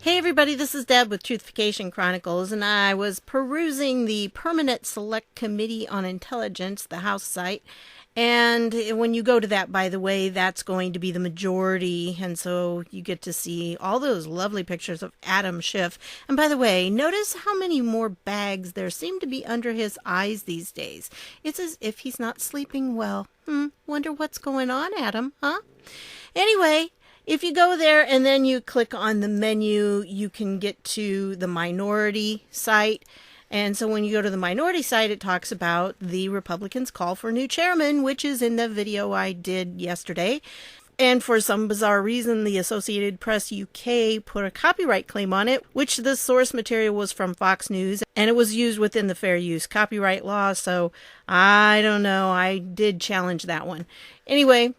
Hey everybody, this is Deb with Truthification Chronicles, and I was perusing the Permanent Select Committee on Intelligence, the House site, and when you go to that, by the way, that's going to be the majority, and so you get to see all those lovely pictures of Adam Schiff. And by the way, notice how many more bags there seem to be under his eyes these days. It's as if he's not sleeping well. Wonder what's going on, Adam, huh? Anyway, if you go there and then you click on the menu, you can get to the minority site. And so when you go to the minority site, it talks about the Republicans' call for a new chairman, which is in the video I did yesterday. And for some bizarre reason, the Associated Press UK put a copyright claim on it, which the source material was from Fox News, and it was used within the fair use copyright law. So I don't know. I did challenge that one. Anyway,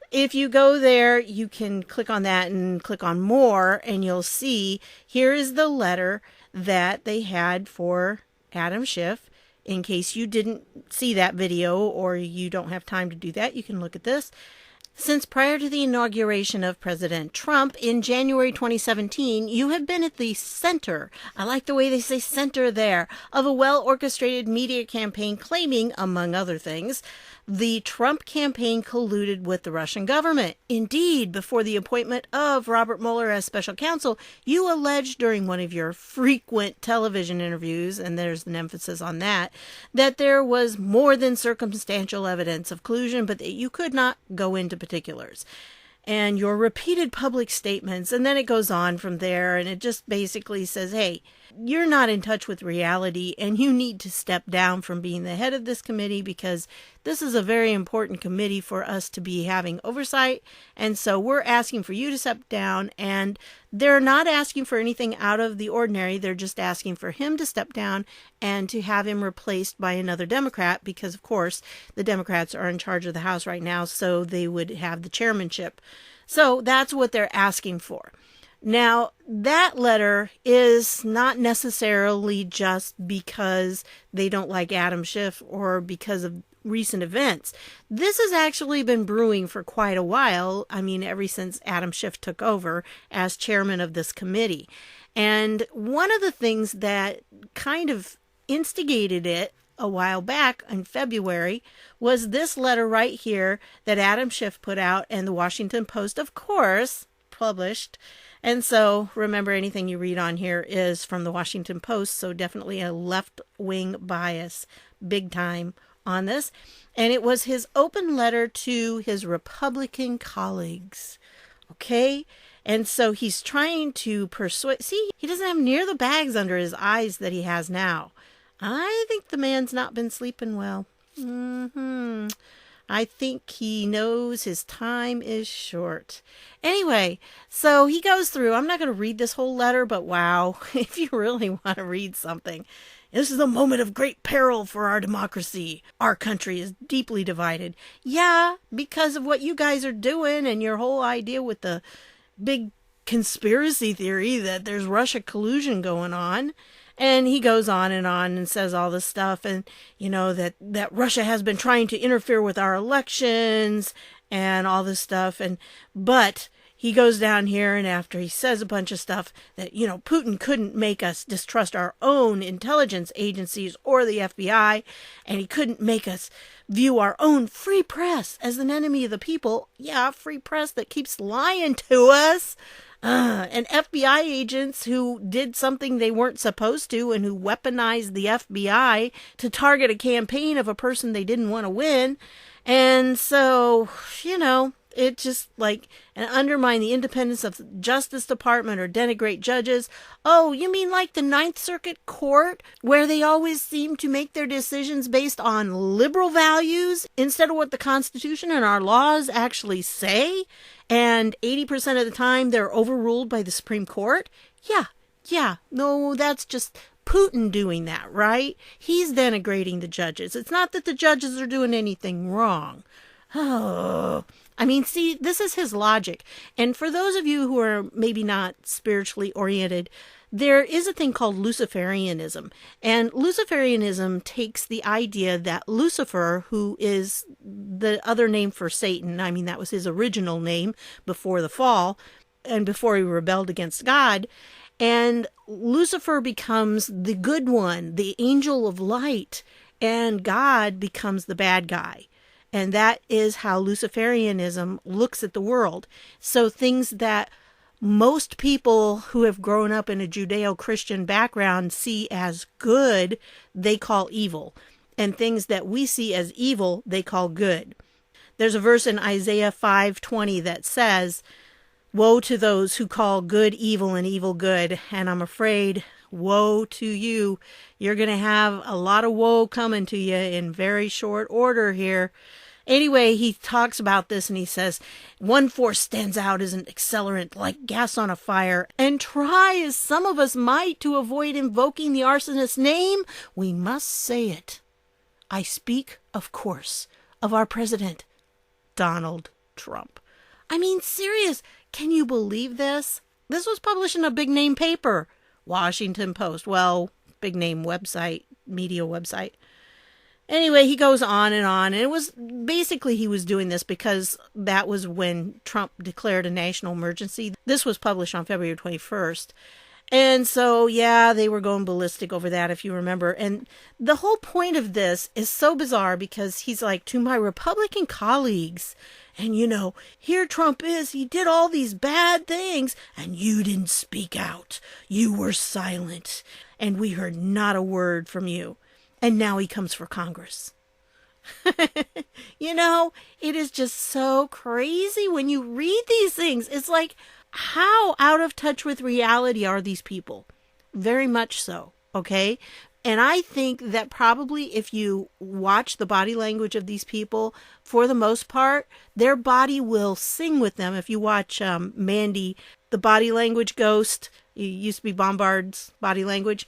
if you go there, you can click on that and click on more, and you'll see here is the letter that they had for Adam Schiff. In case you didn't see that video or you don't have time to do that, you can look at this. Since prior to the inauguration of President Trump in January 2017, you have been at the center, I like the way they say center there, of a well-orchestrated media campaign claiming, among other things, the Trump campaign colluded with the Russian government. Indeed, before the appointment of Robert Mueller as special counsel, you alleged during one of your frequent television interviews, and there's an emphasis on that there was more than circumstantial evidence of collusion, but that you could not go into particulars. And your repeated public statements, and then it goes on from there, and it just basically says, hey, you're not in touch with reality, and you need to step down from being the head of this committee, because this is a very important committee for us to be having oversight, and so we're asking for you to step down. And they're not asking for anything out of the ordinary. They're just asking for him to step down and to have him replaced by another Democrat, because, of course, the Democrats are in charge of the House right now, so they would have the chairmanship. So that's what they're asking for. Now, that letter is not necessarily just because they don't like Adam Schiff or because of recent events. This has actually been brewing for quite a while. I mean, ever since Adam Schiff took over as chairman of this committee. And one of the things that kind of instigated it a while back in February was this letter right here that Adam Schiff put out, and the Washington Post, of course, published. And so remember, anything you read on here is from the Washington Post, so definitely a left-wing bias big time on this. And it was his open letter to his Republican colleagues. Okay? And so he's trying to persuade. See, he doesn't have near the bags under his eyes that he has now. I think the man's not been sleeping well. I think he knows his time is short. Anyway, so he goes through. I'm not going to read this whole letter, but wow, if you really want to read something, this is a moment of great peril for our democracy. Our country is deeply divided. Yeah, because of what you guys are doing and your whole idea with the big conspiracy theory that there's Russia collusion going on. And he goes on and says all this stuff, and, you know, that Russia has been trying to interfere with our elections and all this stuff. But he goes down here, and after he says a bunch of stuff that, you know, Putin couldn't make us distrust our own intelligence agencies or the FBI, and he couldn't make us view our own free press as an enemy of the people. Yeah, free press that keeps lying to us. And FBI agents who did something they weren't supposed to and who weaponized the FBI to target a campaign of a person they didn't want to win. And so, you know, it just like and undermine the independence of the Justice Department or denigrate judges. Oh, you mean like the Ninth Circuit Court, where they always seem to make their decisions based on liberal values instead of what the Constitution and our laws actually say? And 80% of the time they're overruled by the Supreme Court? Yeah. No, that's just Putin doing that, right? He's denigrating the judges. It's not that the judges are doing anything wrong. Oh, I mean, see, this is his logic. And for those of you who are maybe not spiritually oriented, there is a thing called Luciferianism. And Luciferianism takes the idea that Lucifer, who is the other name for Satan, I mean, that was his original name before the fall and before he rebelled against God, And Lucifer becomes the good one, the angel of light, and God becomes the bad guy. And that is how Luciferianism looks at the world. So things that most people who have grown up in a Judeo-Christian background see as good, they call evil. And things that we see as evil, they call good. There's a verse in Isaiah 5:20 that says, "Woe to those who call good evil and evil good." And I'm afraid, woe to you. You're going to have a lot of woe coming to you in very short order here. Anyway, he talks about this and he says, "One force stands out as an accelerant like gas on a fire, and try as some of us might to avoid invoking the arsonist's name, we must say it. I speak, of course, of our president, Donald Trump." I mean, serious. Can you believe this? This was published in a big name paper, Washington Post. Well, big name website, media website. Anyway, he goes on, and it was basically he was doing this because that was when Trump declared a national emergency. This was published on February 21st. And so, yeah, they were going ballistic over that, if you remember. And the whole point of this is so bizarre because he's like, to my Republican colleagues, and here Trump is, he did all these bad things, and you didn't speak out. You were silent, and we heard not a word from you. And now he comes for Congress. It is just so crazy when you read these things. It's like, how out of touch with reality are these people? Very much so, okay? And I think that probably if you watch the body language of these people, for the most part, their body will sing with them. If you watch Mandy, the body language ghost, it used to be Bombard's body language,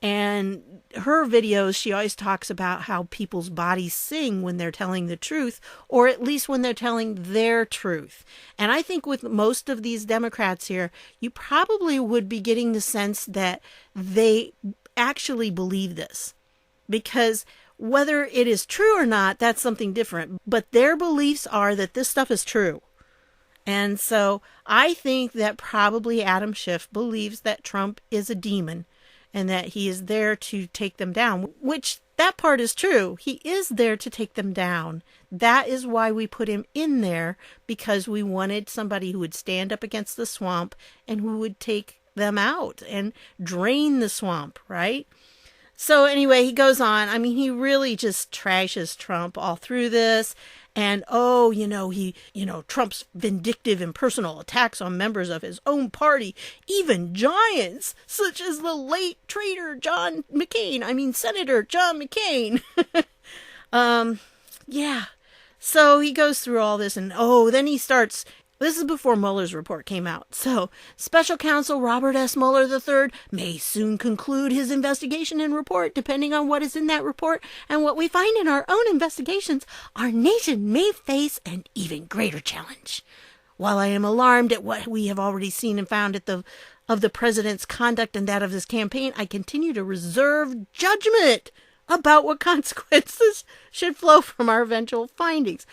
and her videos, she always talks about how people's bodies sing when they're telling the truth, or at least when they're telling their truth. And I think with most of these Democrats here, you probably would be getting the sense that they actually believe this. Because whether it is true or not, that's something different. But their beliefs are that this stuff is true. And so I think that probably Adam Schiff believes that Trump is a demon, and that he is there to take them down, which that part is true. He is there to take them down. That is why we put him in there, because we wanted somebody who would stand up against the swamp and who would take them out and drain the swamp, right? So anyway, he goes on. I mean, he really just trashes Trump all through this. And, Trump's vindictive and personal attacks on members of his own party, even giants, such as the late traitor Senator John McCain. Yeah. So he goes through all this, and, then he starts. This is before Mueller's report came out. So, Special Counsel Robert S. Mueller III may soon conclude his investigation and report. Depending on what is in that report and what we find in our own investigations, our nation may face an even greater challenge. While I am alarmed at what we have already seen and found of the president's conduct and that of his campaign, I continue to reserve judgment about what consequences should flow from our eventual findings.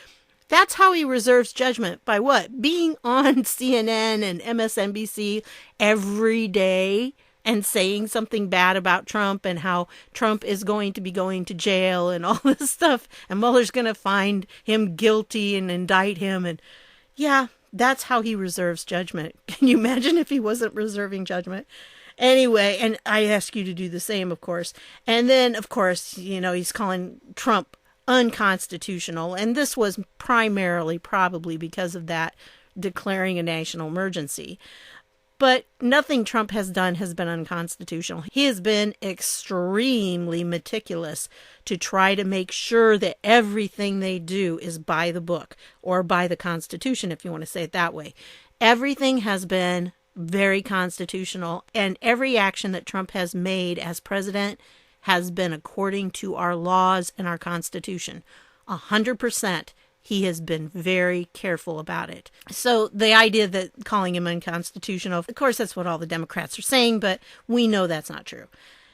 That's how he reserves judgment. By what? Being on CNN and MSNBC every day and saying something bad about Trump and how Trump is going to be going to jail and all this stuff. And Mueller's going to find him guilty and indict him. And yeah, that's how he reserves judgment. Can you imagine if he wasn't reserving judgment? Anyway, and I ask you to do the same, of course. And then, of course, he's calling Trump unconstitutional, and this was primarily probably because of that declaring a national emergency. But nothing Trump has done has been unconstitutional. He has been extremely meticulous to try to make sure that everything they do is by the book, or by the Constitution, if you want to say it that way. Everything has been very constitutional, and every action that Trump has made as president has been according to our laws and our Constitution. 100%. He has been very careful about it. So the idea that calling him unconstitutional, of course, that's what all the Democrats are saying, but we know that's not true.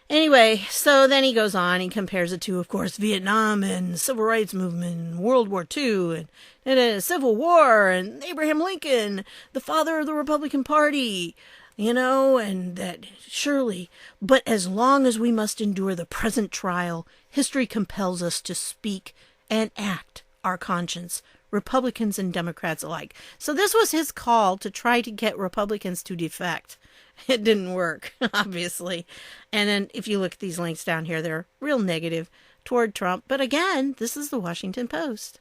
Anyway, so then he goes on, he compares it to, of course, Vietnam and Civil Rights Movement, World War II, and Civil War, and Abraham Lincoln, the father of the Republican Party. and that surely, but as long as we must endure the present trial, history compels us to speak and act our conscience, Republicans and Democrats alike. So this was his call to try to get Republicans to defect. It didn't work, obviously. And then if you look at these links down here, they're real negative toward Trump. But again, this is the Washington Post.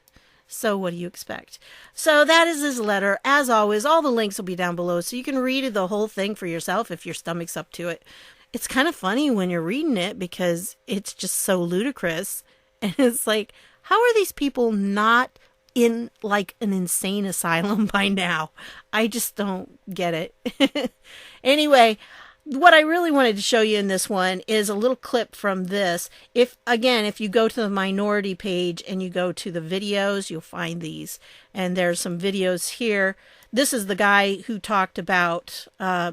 So what do you expect? So that is his letter. As always, all the links will be down below, so you can read the whole thing for yourself if your stomach's up to it. It's kind of funny when you're reading it because it's just so ludicrous. And it's like, how are these people not in like an insane asylum by now? I just don't get it. Anyway, what I really wanted to show you in this one is a little clip from this. If you go to the minority page and you go to the videos, you'll find these. And there's some videos here. This is the guy who talked about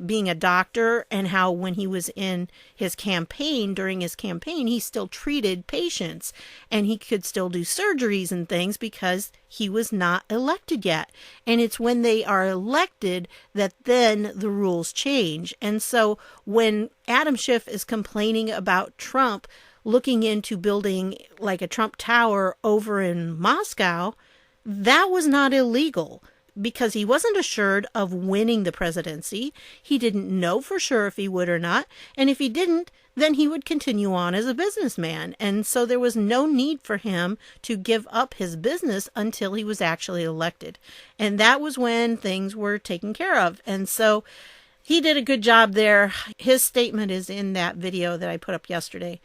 being a doctor and how when he was in his campaign, during his campaign, he still treated patients and he could still do surgeries and things because he was not elected yet. And it's when they are elected that then the rules change. And so when Adam Schiff is complaining about Trump looking into building like a Trump Tower over in Moscow, that was not illegal, because he wasn't assured of winning the presidency. He didn't know for sure if he would or not. And if he didn't, then he would continue on as a businessman. And so there was no need for him to give up his business until he was actually elected. And that was when things were taken care of. And so he did a good job there. His statement is in that video that I put up yesterday.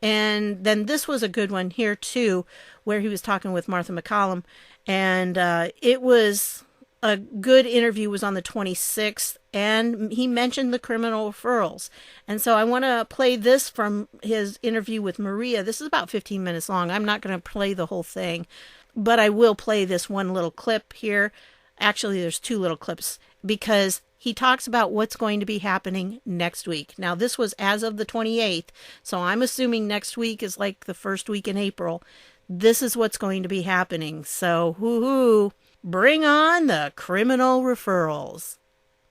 And then this was a good one here too, where he was talking with Martha McCallum. And it was a good interview. It was on the 26th, and he mentioned the criminal referrals. And so I want to play this from his interview with Maria. This is about 15 minutes long. I'm not going to play the whole thing, but I will play this one little clip here. Actually, there's two little clips, because he talks about what's going to be happening next week. Now, this was as of the 28th, so I'm assuming next week is like the first week in April. This is what's going to be happening. So, hoo-hoo, bring on the criminal referrals.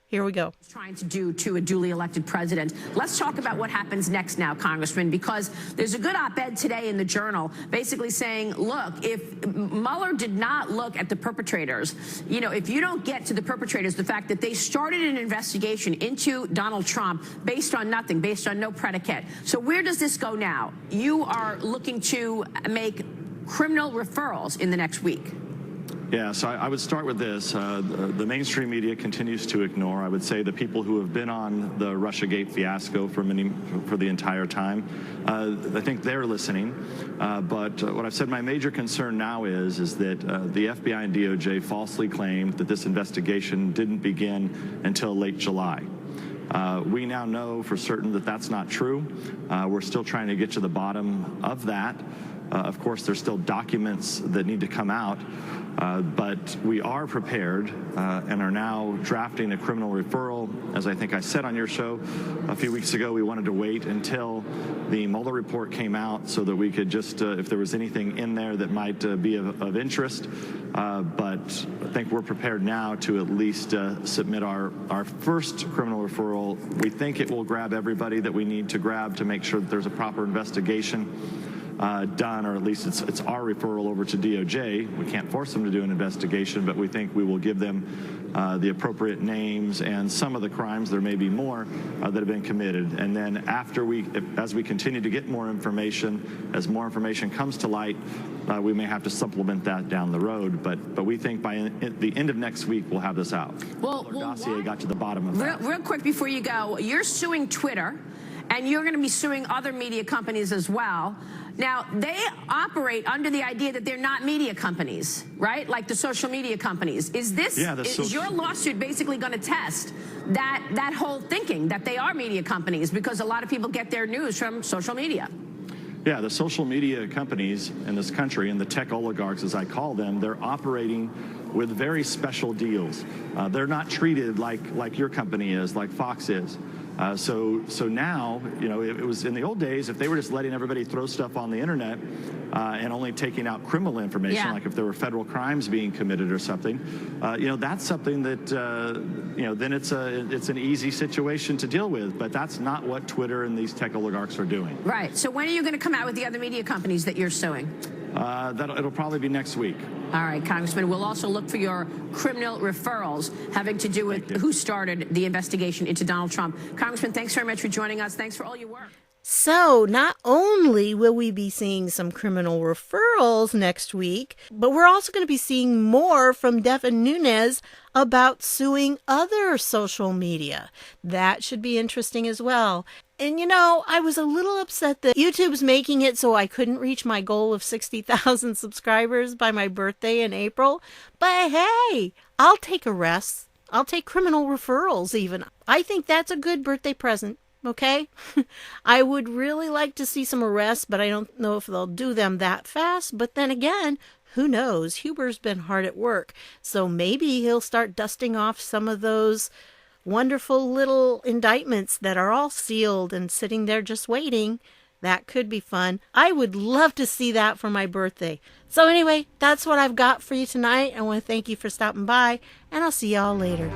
Here we go. Trying to do to a duly elected president. Let's talk about what happens next now, Congressman, because there's a good op-ed today in the Journal basically saying, look, if Mueller did not look at the perpetrators, if you don't get to the perpetrators, the fact that they started an investigation into Donald Trump based on nothing, based on no predicate. So where does this go now? You are looking to make criminal referrals in the next week. Yeah, so I would start with this. The mainstream media continues to ignore, I would say, the people who have been on the Russiagate fiasco for the entire time. I think they're listening. But what I've said my major concern now is that the FBI and DOJ falsely claimed that this investigation didn't begin until late July. We now know for certain that that's not true. We're still trying to get to the bottom of that. Of course, there's still documents that need to come out, but we are prepared and are now drafting a criminal referral. As I think I said on your show a few weeks ago, we wanted to wait until the Mueller report came out so that we could just, if there was anything in there that might be of interest, but I think we're prepared now to at least submit our first criminal referral. We think it will grab everybody that we need to grab to make sure that there's a proper investigation done, or at least it's our referral over to DOJ. We can't force them to do an investigation, but we think we will give them the appropriate names and some of the crimes. There may be more that have been committed. And then as we continue to get more information, as more information comes to light, we may have to supplement that down the road. But we think by the end of next week, we'll have this out. Well, dossier got to the bottom of that. Real quick before you go, you're suing Twitter, and you're going to be suing other media companies as well. Now, they operate under the idea that they're not media companies, right? Like the social media companies. Is your lawsuit basically going to test that whole thinking that they are media companies, because a lot of people get their news from social media? Yeah, the social media companies in this country, and the tech oligarchs, as I call them, they're operating with very special deals. They're not treated like your company is, like Fox is. So now, it was in the old days, if they were just letting everybody throw stuff on the internet and only taking out criminal information, like if there were federal crimes being committed or something, that's something that, then it's an easy situation to deal with. But that's not what Twitter and these tech oligarchs are doing. Right. So when are you going to come out with the other media companies that you're suing? It'll probably be next week. All right, Congressman. We'll also look for your criminal referrals having to do with who started the investigation into Donald Trump. Congressman, thanks very much for joining us. Thanks for all your work. So not only will we be seeing some criminal referrals next week, but we're also going to be seeing more from Devin Nunes about suing other social media. That should be interesting as well. And I was a little upset that YouTube's making it so I couldn't reach my goal of 60,000 subscribers by my birthday in April. But hey, I'll take arrests. I'll take criminal referrals even. I think that's a good birthday present. Okay? I would really like to see some arrests, but I don't know if they'll do them that fast. But then again, who knows? Huber's been hard at work. So maybe he'll start dusting off some of those wonderful little indictments that are all sealed and sitting there just waiting. That could be fun. I would love to see that for my birthday. So anyway, that's what I've got for you tonight. I want to thank you for stopping by, and I'll see y'all later.